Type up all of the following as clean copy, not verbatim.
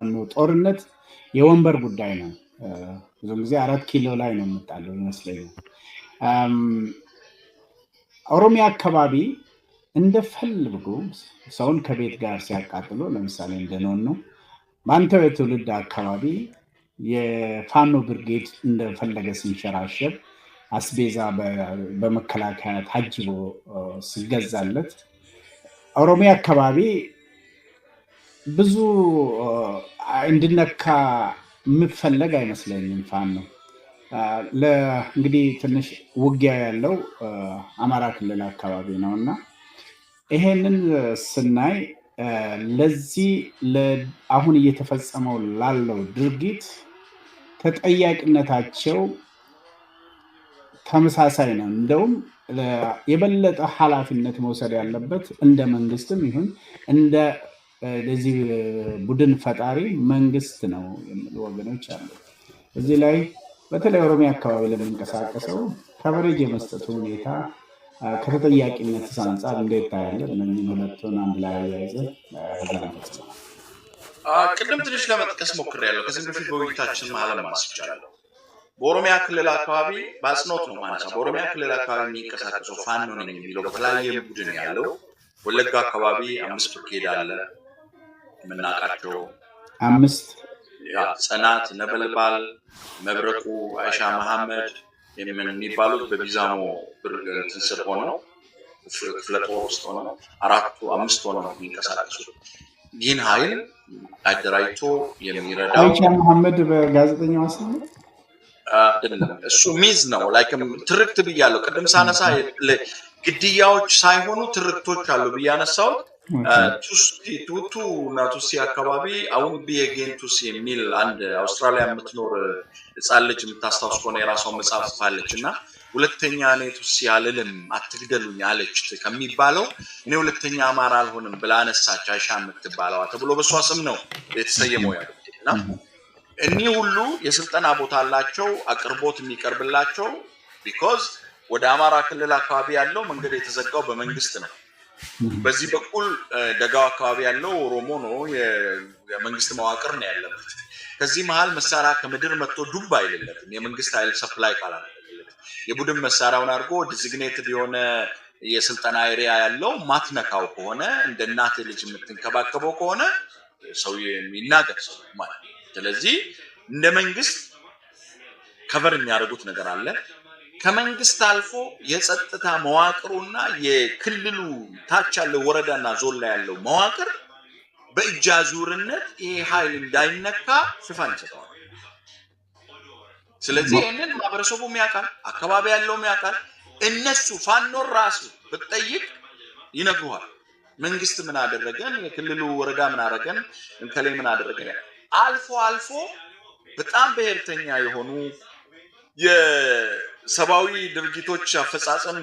ነው ጦርነት የወንበር ጉዳይ ነው። ብዙ ጊዜ 4 ኪሎ ላይ ነው የምጣለው ይመስለኛል። ኦሮሚያ አካባቢ እንደፈልጉ ሰውን ከቤት ጋር ሲያቃጥሉ ለምሳሌ እንደነውን ነው በአንተ የትውልድ አካባቢ የፋኖ ብርጌድ እንደፈለገ ሲንሸራሸር አስቤዛ በመከላከያ ታጅቦ ሲገዛለት ኦሮሚያ አካባቢ ብዙ እንድነካ የምፈለግ አይመስለኝም። ፋኖ እንግዲህ ትንሽ ውጊያ ያለው አማራ ክልል አካባቢ ነው እና ይሄንን ስናይ ለዚህ አሁን እየተፈጸመው ላለው ድርጊት ተጠያቂነታቸው ተመሳሳይ ነው። እንደውም የበለጠ ኃላፊነት መውሰድ ያለበት እንደ መንግስትም ይሁን እንደ ለዚህ ቡድን ፈጣሪ መንግስት ነው የሚሉ ወገኖች አሉ። እዚህ ላይ በተለይ ኦሮሚያ አካባቢ ለሚንቀሳቀሰው ከቨሬጅ የመስጠቱ ሁኔታ ከተጠያቂነት አንጻር እንዴት ታያለህ? እነዚህ ሁለቱን አንድ ላይ ያያይዘን ቅድም ትንሽ ለመጥቀስ ሞክሬያለሁ። ከዚህ በፊት በውይይታችን መሀል ማስቻለሁ በኦሮሚያ ክልል አካባቢ በአጽንኦት ነው ማለት ነው። በኦሮሚያ ክልል አካባቢ የሚንቀሳቀሰው ፋኖ ነው የሚለው በተለያየ ቡድን ያለው ወለጋ አካባቢ 5 ብርጌድ አለ የምናውቃቸው 5 ጽናት፣ ነበልባል፣ መብረቁ፣ አይሻ መሐመድ የሚባሉት በቢዛሞ ብርጌድ ስር ሆነው ክፍለ ጦር ውስጥ ሆነው 5 ሆነው ነው የሚንቀሳቀሱት። ይህን ኃይል አደራጅቶ የሚረዳው አይሻ መሐመድ በጋዜጠኛው አሰለ አይደለም። እሱ ሚዝ ነው ላይክም ትርክት ብያለሁ። ቅድም ሳነሳ ግድያዎች ሳይሆኑ ትርክቶች አሉ ብያነሳው ቱቱ እና ቱሲ አካባቢ አሁን ቢየጌንቱስ የሚል አንድ አውስትራሊያ የምትኖር ህፃን ልጅ የምታስታውስ ከሆነ የራሷን መጽሐፍ ጽፋለች እና ሁለተኛ እኔ ቱሲ አልልም አትግደሉኝ አለች ከሚባለው እኔ ሁለተኛ አማራ አልሆንም ብላ አነሳች አይሻ የምትባለዋ ተብሎ በሷ ስም ነው የተሰየመው ያሉትና እኒ ሁሉ የስልጠና ቦታ አላቸው አቅርቦት የሚቀርብላቸው ቢኮዝ ወደ አማራ ክልል አካባቢ ያለው መንገድ የተዘጋው በመንግስት ነው። በዚህ በኩል ደጋው አካባቢ ያለው ኦሮሞ ነው የመንግስት መዋቅር ነው ያለበት። ከዚህ መሃል መሳሪያ ከምድር መጥቶ ዱብ አይደለም የመንግስት ኃይል ሰፕላይ ካላለ የቡድን መሳሪያውን አድርጎ ዲዚግኔትድ የሆነ የስልጠና ኤሪያ ያለው ማትነካው ከሆነ እንደ እናት ልጅ የምትንከባከበው ከሆነ ሰው የሚናገር ሰው ማለት። ስለዚህ እንደ መንግስት ከቨር የሚያደርጉት ነገር አለ። ከመንግስት አልፎ የጸጥታ መዋቅሩና የክልሉ ታች ያለው ወረዳና ዞን ላይ ያለው መዋቅር በእጅ አዙርነት ይሄ ኃይል እንዳይነካ ሽፋን ይሰጣል። ስለዚህ እነን ማህበረሰቡ የሚያውቃል፣ አካባቢ ያለው የሚያውቃል። እነሱ ፋኖ ራሱ በጠይቅ ይነግሩሃል። መንግስት ምን አደረገን፣ የክልሉ ወረዳ ምን አደረገን፣ እንከሌ ምን አደረገን። አልፎ በጣም ብሔርተኛ የሆኑ የሰብአዊ ድርጊቶች አፈጻጸም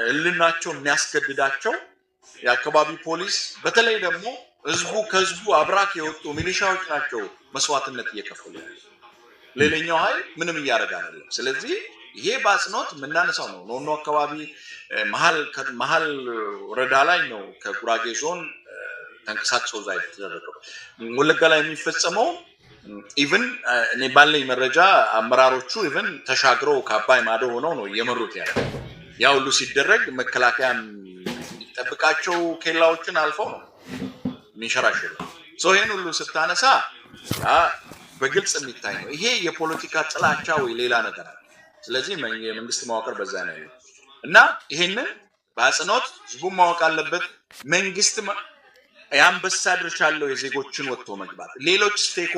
ህልናቸው የሚያስገድዳቸው የአካባቢ ፖሊስ በተለይ ደግሞ ከህዝቡ አብራክ የወጡ ሚሊሻዎች ናቸው መስዋዕትነት እየከፈሉ ያለው። ሌላኛው ኃይል ምንም እያደረገ አይደለም። ስለዚህ ይሄ በአጽንኦት የምናነሳው ነው። ኖኖ አካባቢ መሀል ወረዳ ላይ ነው ከጉራጌ ዞን ተንቀሳቅሶ እዛ የተደረገው። ወለጋ ላይ የሚፈጸመው ኢቭን እኔ ባለኝ መረጃ አመራሮቹ ኢቭን ተሻግረው ከአባይ ማዶ ሆነው ነው እየመሩት ያለው። ያ ሁሉ ሲደረግ መከላከያ የሚጠብቃቸው ኬላዎችን አልፈው ነው የሚንሸራሸሩ። ይሄን ሁሉ ስታነሳ በግልጽ የሚታይ ነው። ይሄ የፖለቲካ ጥላቻ ወይ ሌላ ነገር አለ። ስለዚህ የመንግስት መዋቅር በዛ ነው ያለው እና ይሄንን በአጽንኦት ህዝቡን ማወቅ አለበት። መንግስት የአንበሳ ድርሻ አለው የዜጎችን ወጥቶ መግባት ሌሎች ስቴክ